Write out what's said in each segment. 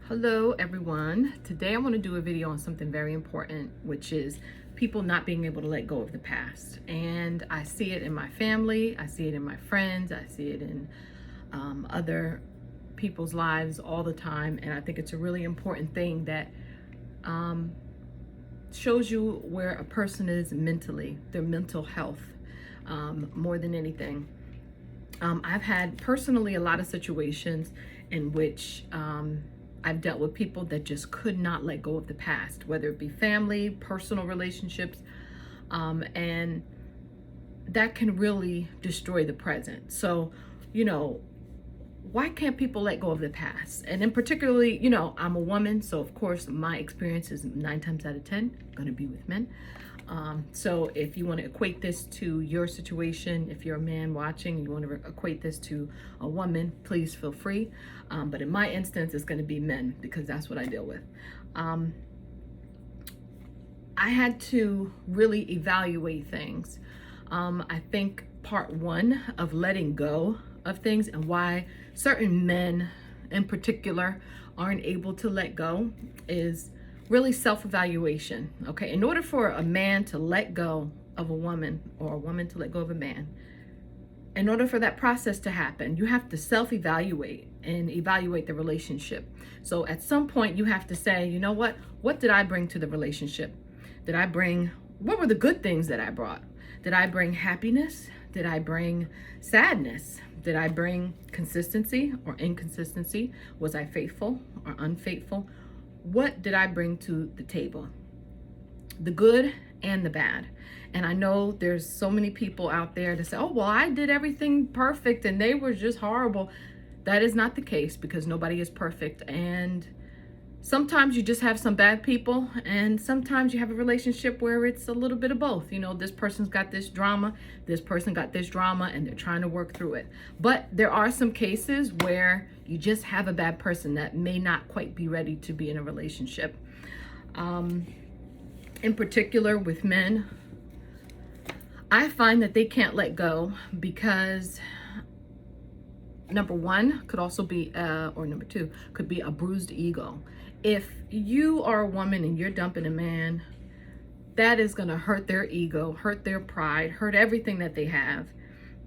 Hello everyone. Today I want to do a video on something very important, which is people not being able to let go of the past. And I see it in my family, I see it in my friends, I see it in other people's lives all the time. And I think it's a really important thing that shows you where a person is mentally, their mental health, more than anything. I've had personally a lot of situations in which I've dealt with people that just could not let go of the past, whether it be family, personal relationships, and that can really destroy the present. So, why can't people let go of the past? And in particularly, I'm a woman, so of course my experience is 9 times out of 10 going to be with men. So if you want to equate this to your situation, if you're a man watching, you want to equate this to a woman, please feel free. But in my instance, it's going to be men because that's what I deal with. I had to really evaluate things. I think part one of letting go of things and why certain men in particular aren't able to let go is really self-evaluation. Okay, in order for a man to let go of a woman or a woman to let go of a man, in order for that process to happen, you have to self-evaluate and evaluate the relationship. So at some point you have to say, you know what did I bring to the relationship? What were the good things that I brought? Did I bring happiness? Did I bring sadness? Did I bring consistency or inconsistency? Was I faithful or unfaithful? What did I bring to the table? The good and the bad. And I know there's so many people out there that say, oh, well, I did everything perfect and they were just horrible. That is not the case because nobody is perfect. And sometimes you just have some bad people, and sometimes you have a relationship where it's a little bit of both. This person's got this drama, this person got this drama, and they're trying to work through it. But there are some cases where you just have a bad person that may not quite be ready to be in a relationship. In particular with men, I find that they can't let go because number one could also be, or number two, could be a bruised ego. If you are a woman and you're dumping a man, that is going to hurt their ego, hurt their pride, hurt everything that they have.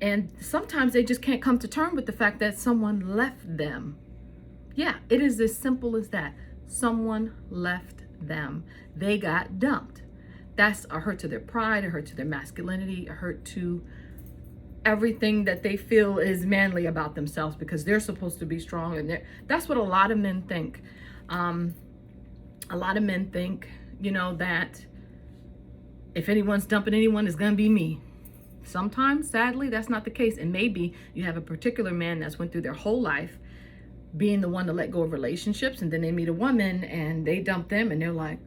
And sometimes they just can't come to terms with the fact that someone left them. Yeah, it is as simple as that. Someone left them. They got dumped. That's a hurt to their pride, a hurt to their masculinity, a hurt to everything that they feel is manly about themselves because they're supposed to be strong. And that's what a lot of men think. A lot of men think, that if anyone's dumping anyone, it's going to be me. Sometimes, sadly, that's not the case. And maybe you have a particular man that's went through their whole life being the one to let go of relationships, and then they meet a woman and they dump them and they're like,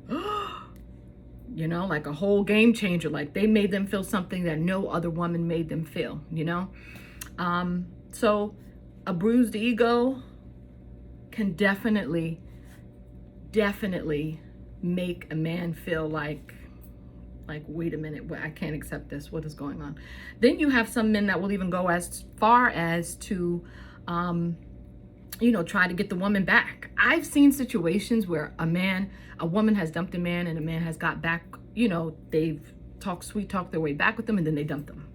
like a whole game changer. Like they made them feel something that no other woman made them feel, So a bruised ego can definitely make a man feel like, wait a minute, I can't accept this. What is going on? Then you have some men that will even go as far as to, try to get the woman back. I've seen situations where a woman has dumped a man and a man has got back, they've sweet talked their way back with them and then they dump them.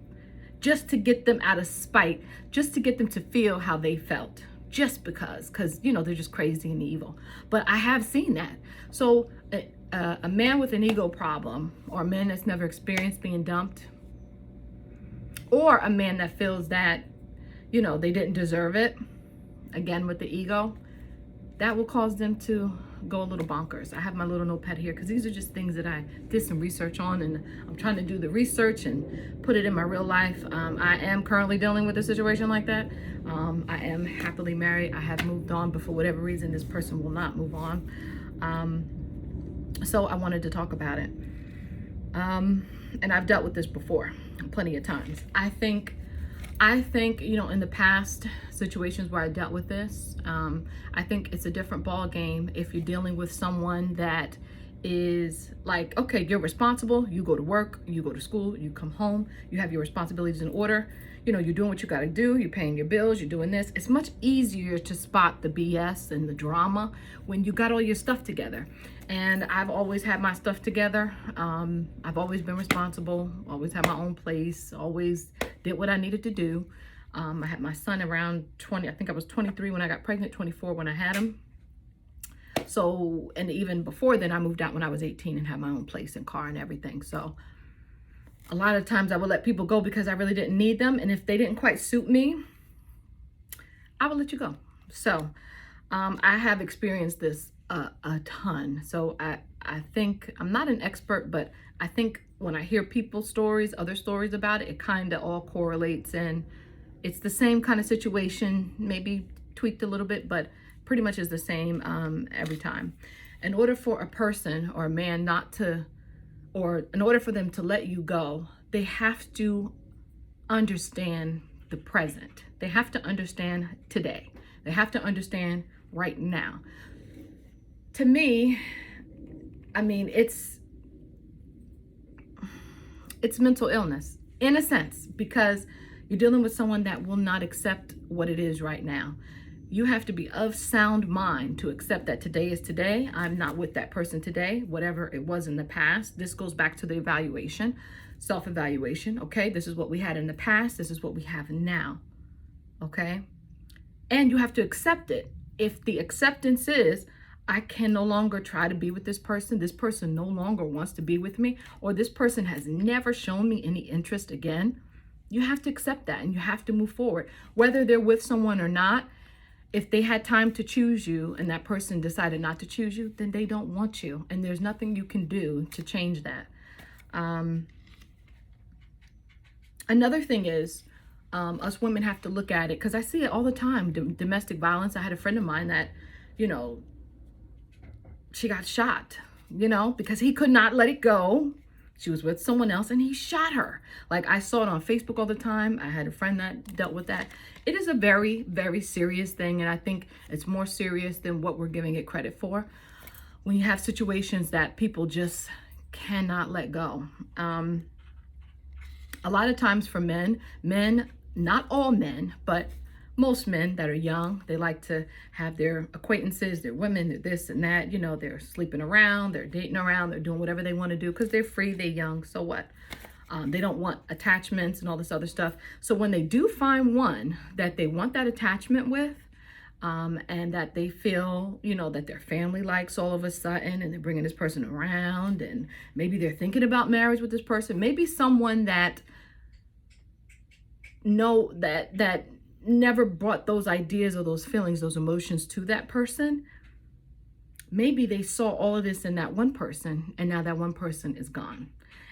Just to get them out of spite, just to get them to feel how they felt. Just because they're just crazy and evil. But I have seen that. So a man with an ego problem, or a man that's never experienced being dumped, or a man that feels that, they didn't deserve it, again with the ego, that will cause them to go a little bonkers. I have my little notepad here because these are just things that I did some research on, and I'm trying to do the research and put it in my real life. I am currently dealing with a situation like that. I am happily married. I have moved on, but for whatever reason, this person will not move on. So I wanted to talk about it. And I've dealt with this before plenty of times. I think, in the past situations where I dealt with this, I think it's a different ball game if you're dealing with someone that is like, okay, you're responsible, you go to work, you go to school, you come home, you have your responsibilities in order, you're doing what you got to do, you're paying your bills, you're doing this. It's much easier to spot the BS and the drama when you got all your stuff together. And I've always had my stuff together. I've always been responsible, always had my own place, always did what I needed to do. I had my son around 20, I think I was 23 when I got pregnant, 24 when I had him. So, and even before then, I moved out when I was 18 and had my own place and car and everything. So a lot of times I would let people go because I really didn't need them. And if they didn't quite suit me, I would let you go. So I have experienced this a ton. So I think, I'm not an expert, but I think when I hear people's stories, other stories about it, it kind of all correlates, and it's the same kind of situation, maybe tweaked a little bit, but pretty much is the same every time. In order for a person or a man not to, or in order for them to let you go, they have to understand the present. They have to understand today. They have to understand right now. To me, I mean, it's mental illness in a sense, because you're dealing with someone that will not accept what it is right now. You have to be of sound mind to accept that today is today. I'm not with that person today, whatever it was in the past. This goes back to the evaluation, self-evaluation. Okay, this is what we had in the past. This is what we have now. Okay, and you have to accept it. If the acceptance is, I can no longer try to be with this person no longer wants to be with me, or this person has never shown me any interest again, you have to accept that and you have to move forward. Whether they're with someone or not, if they had time to choose you and that person decided not to choose you, then they don't want you. And there's nothing you can do to change that. Another thing is, us women have to look at it, because I see it all the time, domestic violence. I had a friend of mine that, she got shot, because he could not let it go. She was with someone else and he shot her. Like, I saw it on Facebook all the time. I had a friend that dealt with that. It is a very, very serious thing. And I think it's more serious than what we're giving it credit for. When you have situations that people just cannot let go. A lot of times for men, not all men, but most men that are young, they like to have their acquaintances, their women, their this and that, they're sleeping around, they're dating around, they're doing whatever they want to do because they're free, they're young, so what? They don't want attachments and all this other stuff. So when they do find one that they want that attachment with, and that they feel, that their family likes all of a sudden, and they're bringing this person around, and maybe they're thinking about marriage with this person, maybe someone that that never brought those ideas or those feelings, those emotions to that person. Maybe they saw all of this in that one person, and now that one person is gone.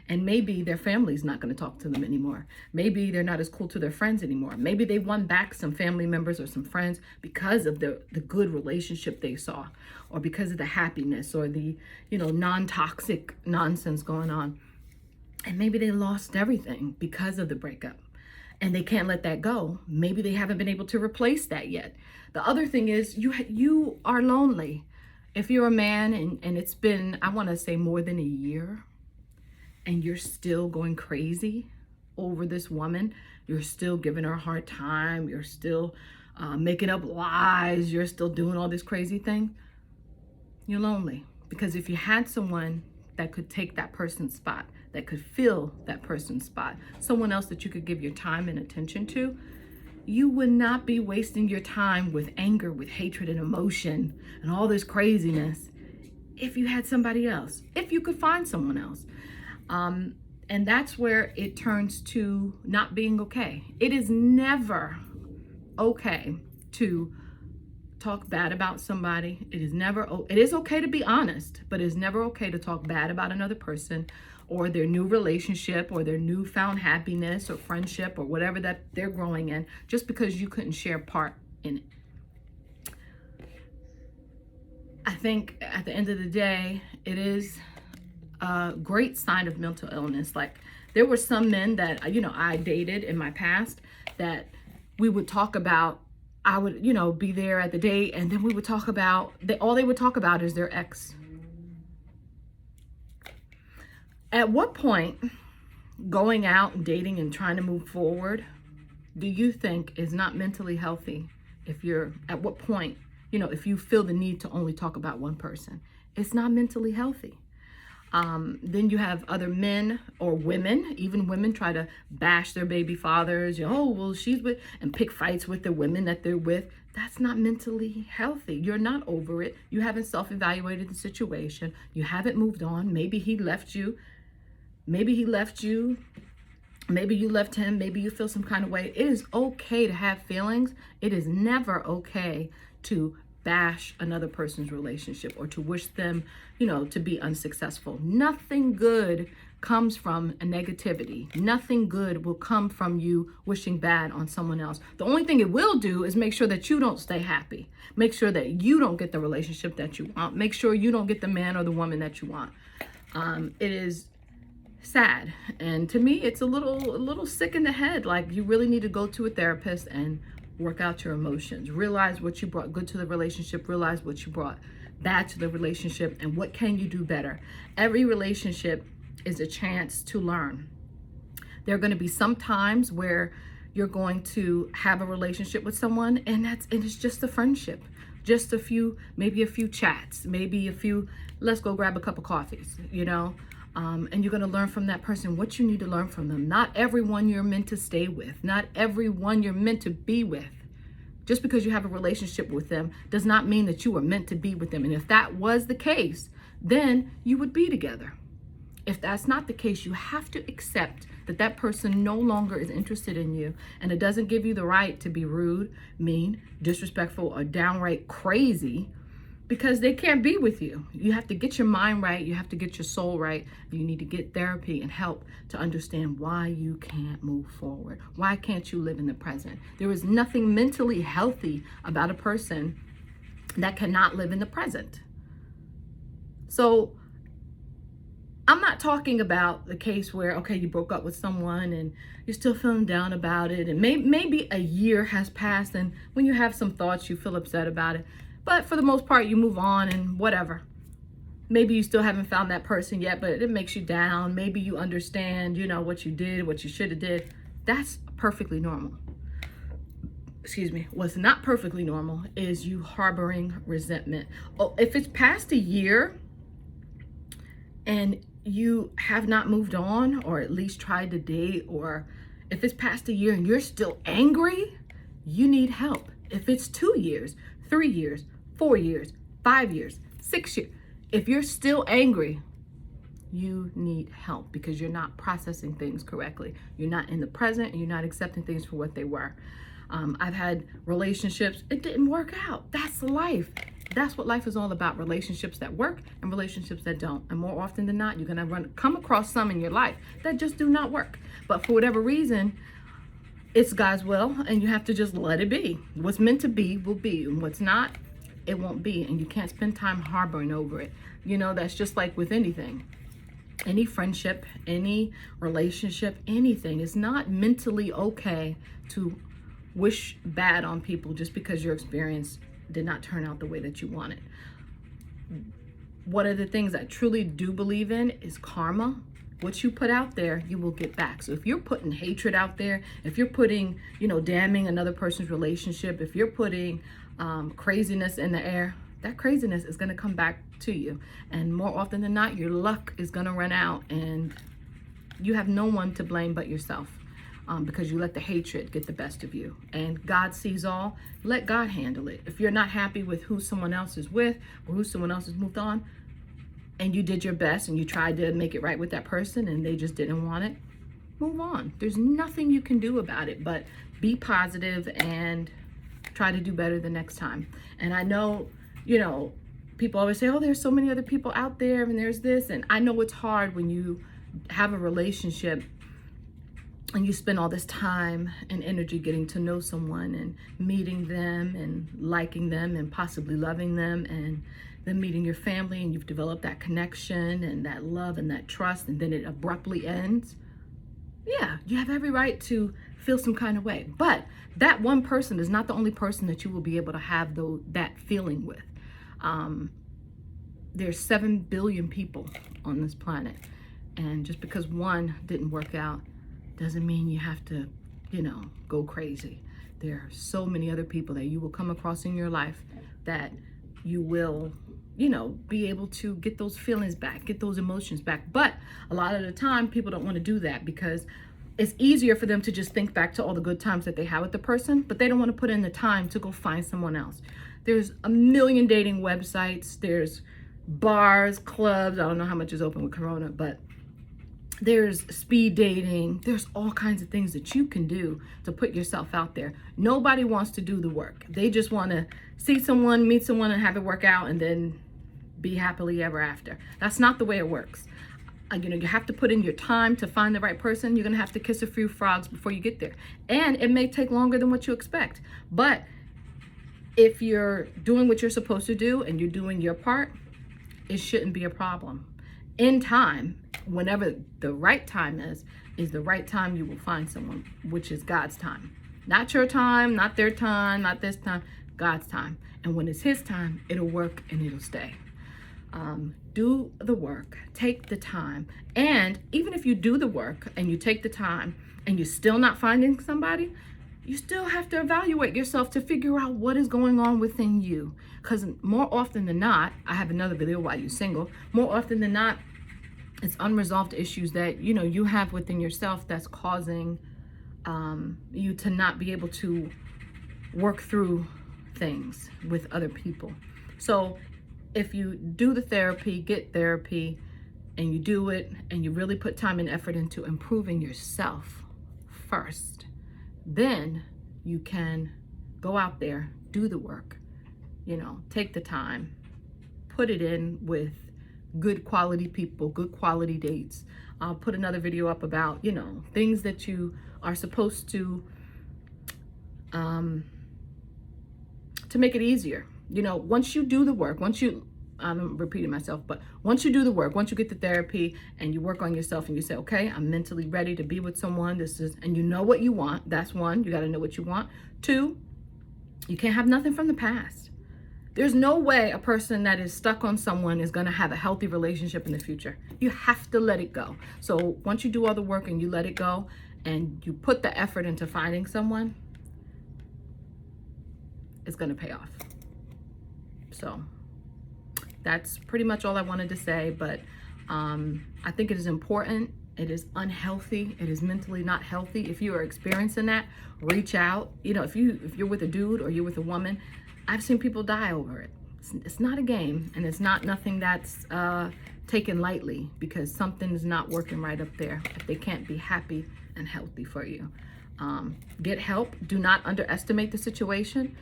And maybe their family's not going to talk to them anymore. Maybe they're not as cool to their friends anymore. Maybe they won back some family members or some friends because of the good relationship they saw, or because of the happiness or the, non-toxic nonsense going on. And maybe they lost everything because of the breakup. And they can't let that go. Maybe they haven't been able to replace that yet. The other thing is you are lonely. If you're a man and it's been, I want to say, more than a year, and you're still going crazy over this woman, you're still giving her a hard time, you're still making up lies, you're still doing all this crazy thing, you're lonely. Because if you had someone that could take that person's spot, that could fill that person's spot, someone else that you could give your time and attention to, you would not be wasting your time with anger, with hatred and emotion and all this craziness if you had somebody else, if you could find someone else. And that's where it turns to not being okay. It is never okay to talk bad about somebody. It is okay to be honest, but it's never okay to talk bad about another person or their new relationship or their newfound happiness or friendship or whatever that they're growing in, just because you couldn't share part in it. I think at the end of the day, it is a great sign of mental illness. Like, there were some men that, I dated in my past that we would talk about, I would, be there at the date, and then we would talk about, all they would talk about is their ex. At what point, going out and dating and trying to move forward, do you think is not mentally healthy? If you're at what point, if you feel the need to only talk about one person, it's not mentally healthy. Then you have other men or women, even women try to bash their baby fathers. Oh, well, she's with, and pick fights with the women that they're with. That's not mentally healthy. You're not over it. You haven't self-evaluated the situation. You haven't moved on. Maybe he left you. Maybe he left you. Maybe you left him. Maybe you feel some kind of way. It is okay to have feelings. It is never okay to bash another person's relationship or to wish them, to be unsuccessful. Nothing good comes from a negativity. Nothing good will come from you wishing bad on someone else. The only thing it will do is make sure that you don't stay happy. Make sure that you don't get the relationship that you want. Make sure you don't get the man or the woman that you want. It is sad, and to me it's a little sick in the head. Like, you really need to go to a therapist and work out your emotions. Realize what you brought good to the relationship. Realize what you brought bad to the relationship, and what can you do better. Every relationship is a chance to learn. There are going to be some times where you're going to have a relationship with someone, and it's just a friendship, just maybe a few chats, maybe a few let's go grab a cup of coffees, and you're going to learn from that person what you need to learn from them. Not everyone you're meant to stay with. Not everyone you're meant to be with. Just because you have a relationship with them does not mean that you were meant to be with them. And if that was the case, then you would be together. If that's not the case, you have to accept that that person no longer is interested in you, and it doesn't give you the right to be rude, mean, disrespectful, or downright crazy, because they can't be with you. You have to get your mind right. You have to get your soul right. You need to get therapy and help to understand why you can't move forward. Why can't you live in the present? There is nothing mentally healthy about a person that cannot live in the present. So I'm not talking about the case where, okay, you broke up with someone and you're still feeling down about it, and maybe a year has passed, and when you have some thoughts, you feel upset about it. But for the most part, you move on and whatever. Maybe you still haven't found that person yet, but it makes you down. Maybe you understand, what you did, what you should have did. That's perfectly normal. Excuse me. What's not perfectly normal is you harboring resentment. Oh, if it's past a year and you have not moved on, or at least tried to date, or if it's past a year and you're still angry, you need help. If it's 2 years, 3 years, 4 years, 5 years, 6 years, if you're still angry, you need help, because you're not processing things correctly. You're not in the present, and you're not accepting things for what they were. I've had relationships, it didn't work out. That's life. That's what life is all about. Relationships that work and relationships that don't. And more often than not, you're going to come across some in your life that just do not work. But for whatever reason, it's God's will, and you have to just let it be. What's meant to be will be, and what's not, it won't be. And you can't spend time harboring over it. That's just like with anything. Any friendship, any relationship, anything. It's not mentally okay to wish bad on people just because your experience did not turn out the way that you wanted. One of the things I truly do believe in is karma. What you put out there, you will get back. So if you're putting hatred out there, if you're putting, damning another person's relationship, if you're putting craziness in the air, that craziness is going to come back to you. And more often than not, your luck is going to run out, and you have no one to blame but yourself, because you let the hatred get the best of you. And God sees all. Let God handle it. If you're not happy with who someone else is with, or who someone else has moved on, and you did your best and you tried to make it right with that person and they just didn't want it, move on. There's nothing you can do about it but be positive and try to do better the next time. And I know, people always say, oh, there's so many other people out there and there's this. And I know it's hard when you have a relationship and you spend all this time and energy getting to know someone and meeting them and liking them and possibly loving them, and then meeting your family, and you've developed that connection and that love and that trust, and then it abruptly ends. Yeah, you have every right to feel some kind of way. But that one person is not the only person that you will be able to have that feeling with. There's 7 billion people on this planet. And just because one didn't work out doesn't mean you have to go crazy. There are so many other people that you will come across in your life that you will, be able to get those feelings back, get those emotions back. But a lot of the time, people don't want to do that because it's easier for them to just think back to all the good times that they had with the person, but they don't want to put in the time to go find someone else. There's a million dating websites. There's bars, clubs. I don't know how much is open with Corona, but there's speed dating. There's all kinds of things that you can do to put yourself out there. Nobody wants to do the work. They just want to see someone, meet someone, and have it work out, and then be happily ever after. That's not the way it works. You have to put in your time to find the right person. You're going to have to kiss a few frogs before you get there. And it may take longer than what you expect. But if you're doing what you're supposed to do and you're doing your part, it shouldn't be a problem. In time, whenever the right time is the right time you will find someone, which is God's time. Not your time, not their time, not this time, God's time. And when it's his time, it'll work and it'll stay. Do the work, take the time. And even if you do the work and you take the time and you're still not finding somebody, you still have to evaluate yourself to figure out what is going on within you. Because more often than not, I have another video, Why You Single, more often than not, it's unresolved issues that, you have within yourself that's causing you to not be able to work through things with other people. So if you do the therapy, get therapy, and you do it, and you really put time and effort into improving yourself first, then you can go out there, do the work, take the time, put it in with good quality people, good quality dates. I'll put another video up about, things that you are supposed to make it easier. Once you do the work, I'm repeating myself, but once you do the work, once you get the therapy and you work on yourself and you say, okay, I'm mentally ready to be with someone, and you know what you want. That's one, you got to know what you want. Two, you can't have nothing from the past. There's no way a person that is stuck on someone is going to have a healthy relationship in the future. You have to let it go. So once you do all the work and you let it go and you put the effort into finding someone, it's going to pay off. So that's pretty much all I wanted to say, but I think it is important. It is unhealthy. It is mentally not healthy. If you are experiencing that, reach out. If you're with a dude or you're with a woman, I've seen people die over it. It's not a game, and it's nothing that's taken lightly, because something is not working right up there if they can't be happy and healthy for you. Get help. Do not underestimate the situation.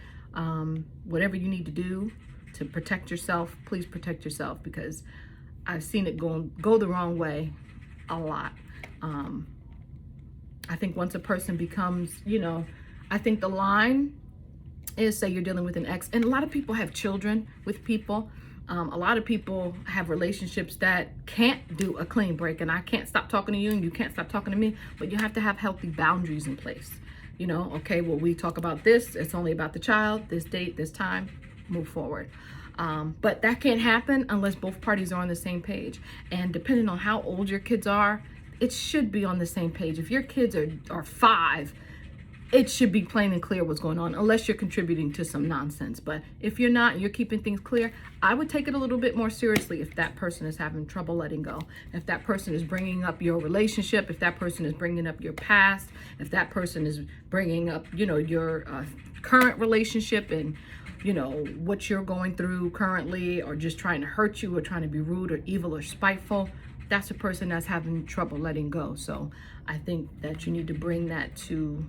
Whatever you need to do to protect yourself, please protect yourself, because I've seen it go the wrong way a lot. I think once a person becomes, I think the line is, say you're dealing with an ex, and a lot of people have children with people. A lot of people have relationships that can't do a clean break, and I can't stop talking to you and you can't stop talking to me, but you have to have healthy boundaries in place. Okay, well, we talk about this, it's only about the child, this date, this time, move forward. But that can't happen unless both parties are on the same page. And depending on how old your kids are, it should be on the same page. If your kids are 5, it should be plain and clear what's going on, unless you're contributing to some nonsense. But if you're not, you're keeping things clear, I would take it a little bit more seriously if that person is having trouble letting go. If that person is bringing up your relationship, if that person is bringing up your past, if that person is bringing up, your current relationship and, what you're going through currently, or just trying to hurt you or trying to be rude or evil or spiteful, that's a person that's having trouble letting go. So I think that you need to bring that to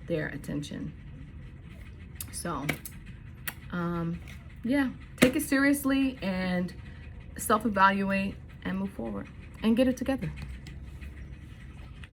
their attention. So yeah, take it seriously and self-evaluate and move forward and get it together.